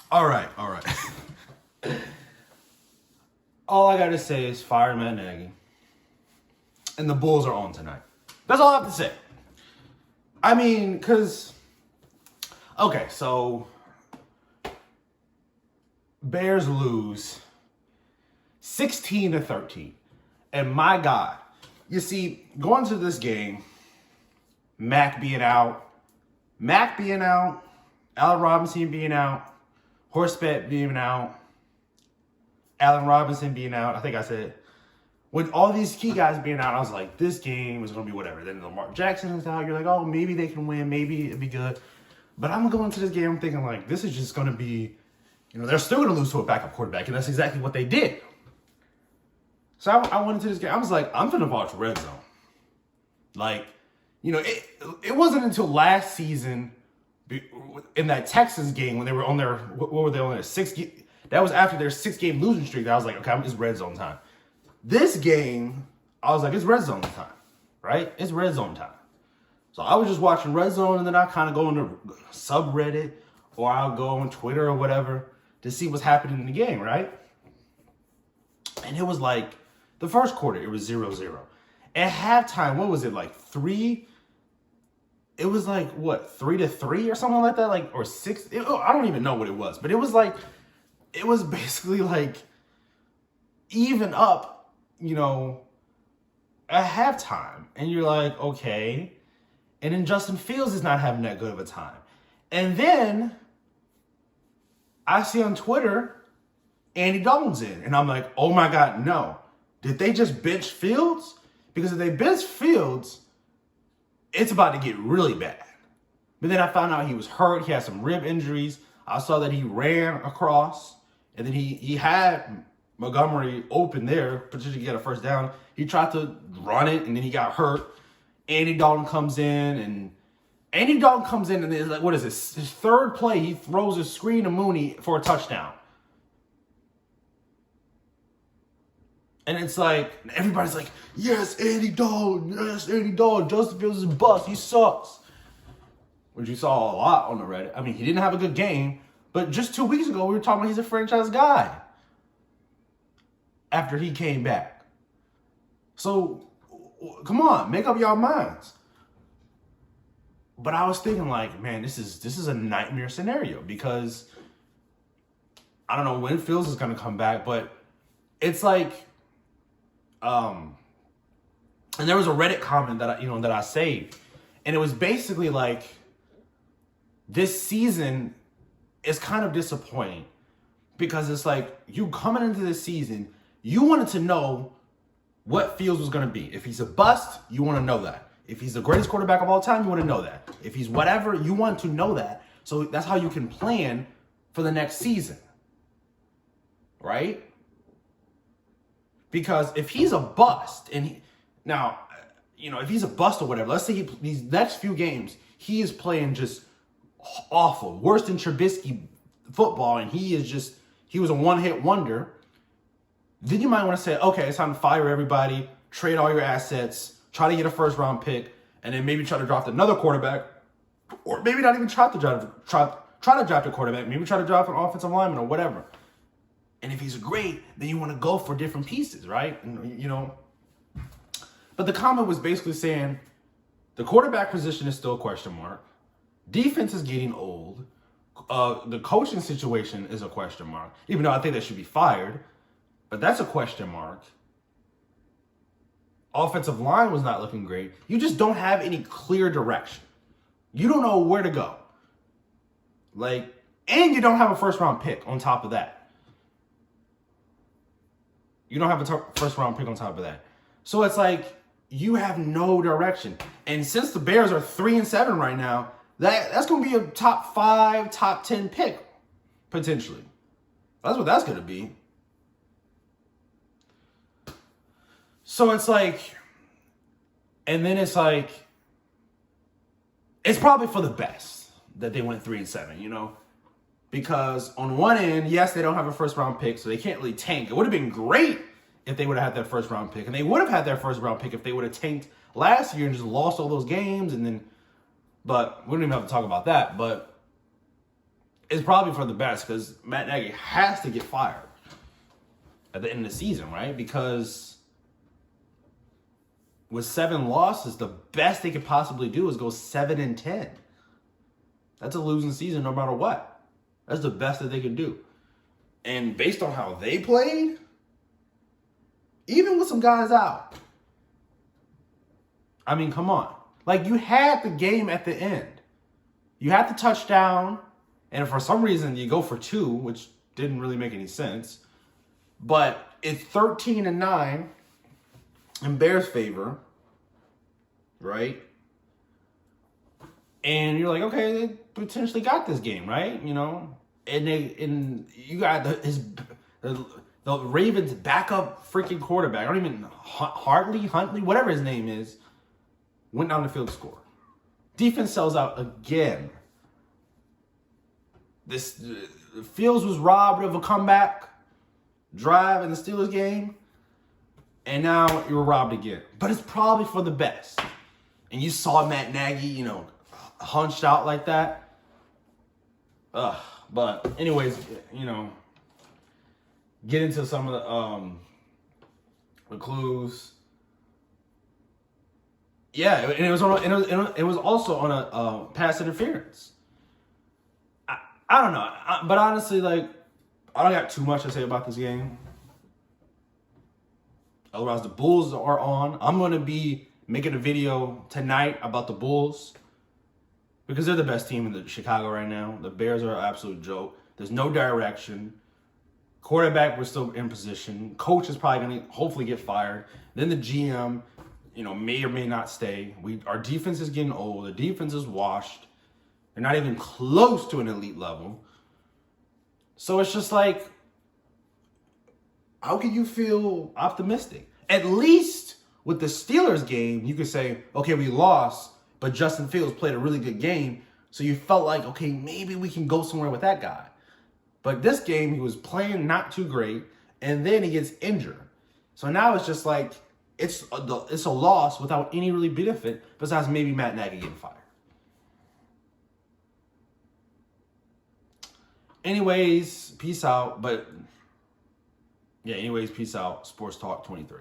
All right, all right. All I gotta say is fire Matt Nagy. And the Bulls are on tonight. That's all I have to say. I mean, because, okay, so Bears lose 16-13. And my God, you see, going to this game, Mac being out, Allen Robinson being out, Horspet being out, Allen Robinson being out, I think I said, with all these key guys being out, I was like, this game is going to be whatever. Then Lamar Jackson is out. You're like, oh, maybe they can win. Maybe it'd be good. But I'm going to this game, I'm thinking, like, this is just going to be, they're still going to lose to a backup quarterback. And that's exactly what they did. So I went into this game. I was like, I'm going to watch Red Zone. Like, it wasn't until last season in that Texas game when they were on their, what were they on their that was after their 6-game losing streak that I was like, okay, it's Red Zone time. This game, I was like, it's Red Zone time, right? It's Red Zone time. So I was just watching Red Zone, and then I kind of go into subreddit, or I'll go on Twitter or whatever to see what's happening in the game, right? And it was like, the first quarter, it was 0-0. At halftime, what was it, like 3? It was like, what, 3-3 or something like that? Like, or 6? I don't even know what it was. But it was like, it was basically like even up, at halftime. And you're like, okay. And then Justin Fields is not having that good of a time. And then I see on Twitter, Andy Dalton's in. And I'm like, oh my God, no. Did they just bench Fields? Because if they bench Fields, it's about to get really bad. But then I found out he was hurt. He had some rib injuries. I saw that he ran across. And then he had Montgomery open there, potentially get a first down. He tried to run it, and then he got hurt. Andy Dalton comes in, and it's like, what is this? His third play, he throws a screen to Mooney for a touchdown. And it's like, everybody's like, yes, Andy Dalton. Justin Fields is a bust. He sucks. Which you saw a lot on the Reddit. I mean, he didn't have a good game, but just 2 weeks ago, we were talking about he's a franchise guy after he came back. So, come on, make up your minds. But I was thinking, like, man, this is a nightmare scenario because I don't know when Fields is going to come back, but it's like, and there was a Reddit comment that I saved, and it was basically like, this season is kind of disappointing because it's like, you coming into this season, you wanted to know what Fields was going to be. If he's a bust, you want to know that. If he's the greatest quarterback of all time, you want to know that. If he's whatever, you want to know that. So that's how you can plan for the next season. Right? Because if he's a bust, if he's a bust or whatever, let's say these next few games, he is playing just awful, worse than Trubisky football, and he was a one-hit wonder, then you might want to say, okay, it's time to fire everybody, trade all your assets, try to get a first-round pick, and then maybe try to draft another quarterback, or maybe not even try to draft a quarterback, maybe try to draft an offensive lineman or whatever. And if he's great, then you want to go for different pieces, right? And, but the comment was basically saying the quarterback position is still a question mark. Defense is getting old. The coaching situation is a question mark, even though I think they should be fired. But that's a question mark. Offensive line was not looking great. You just don't have any clear direction. You don't know where to go. And you don't have a first-round pick on top of that. You don't have a first-round pick on top of that. So it's like, you have no direction. And since the Bears are 3-7 right now, that's going to be a top 5, top 10 pick, potentially. That's what that's going to be. So it's like, and then it's like, it's probably for the best that they went 3-7, Because on one end, yes, they don't have a first-round pick, so they can't really tank. It would have been great if they would have had that first-round pick. And they would have had their first-round pick if they would have tanked last year and just lost all those games. But we don't even have to talk about that. But it's probably for the best because Matt Nagy has to get fired at the end of the season, right? Because with 7 losses, the best they could possibly do is go 7-10. That's a losing season no matter what. That's the best that they could do. And based on how they played, even with some guys out, I mean, come on. Like, you had the game at the end. You had the touchdown, and for some reason you go for 2, which didn't really make any sense. But it's 13-9 in Bears' favor, right? And you're like, okay, they potentially got this game, right? You know, and you got the Ravens' backup freaking quarterback. I don't even Huntley, whatever his name is, went down the field to score. Defense sells out again. This Fields was robbed of a comeback drive in the Steelers game, and now you were robbed again. But it's probably for the best. And you saw Matt Nagy, you know, hunched out like that. But anyways, you know, get into some of the clues. Yeah, and it was also on a pass interference. I don't know, but honestly, like, I don't got too much to say about this game. Otherwise, the Bulls are on. I'm going to be making a video tonight about the Bulls because they're the best team in the Chicago right now. The Bears are an absolute joke. There's no direction. Quarterback, we're still in position. Coach is probably going to hopefully get fired. Then the GM, you know, may or may not stay. Our defense is getting old. The defense is washed. They're not even close to an elite level. So it's just like, how can you feel optimistic? At least with the Steelers game, you could say, okay, we lost, but Justin Fields played a really good game. So you felt like, okay, maybe we can go somewhere with that guy. But this game, he was playing not too great, and then he gets injured. So now it's just like, it's a loss without any really benefit besides maybe Matt Nagy getting fired. Anyways, peace out. But yeah, anyways, peace out. Sports Talk 23.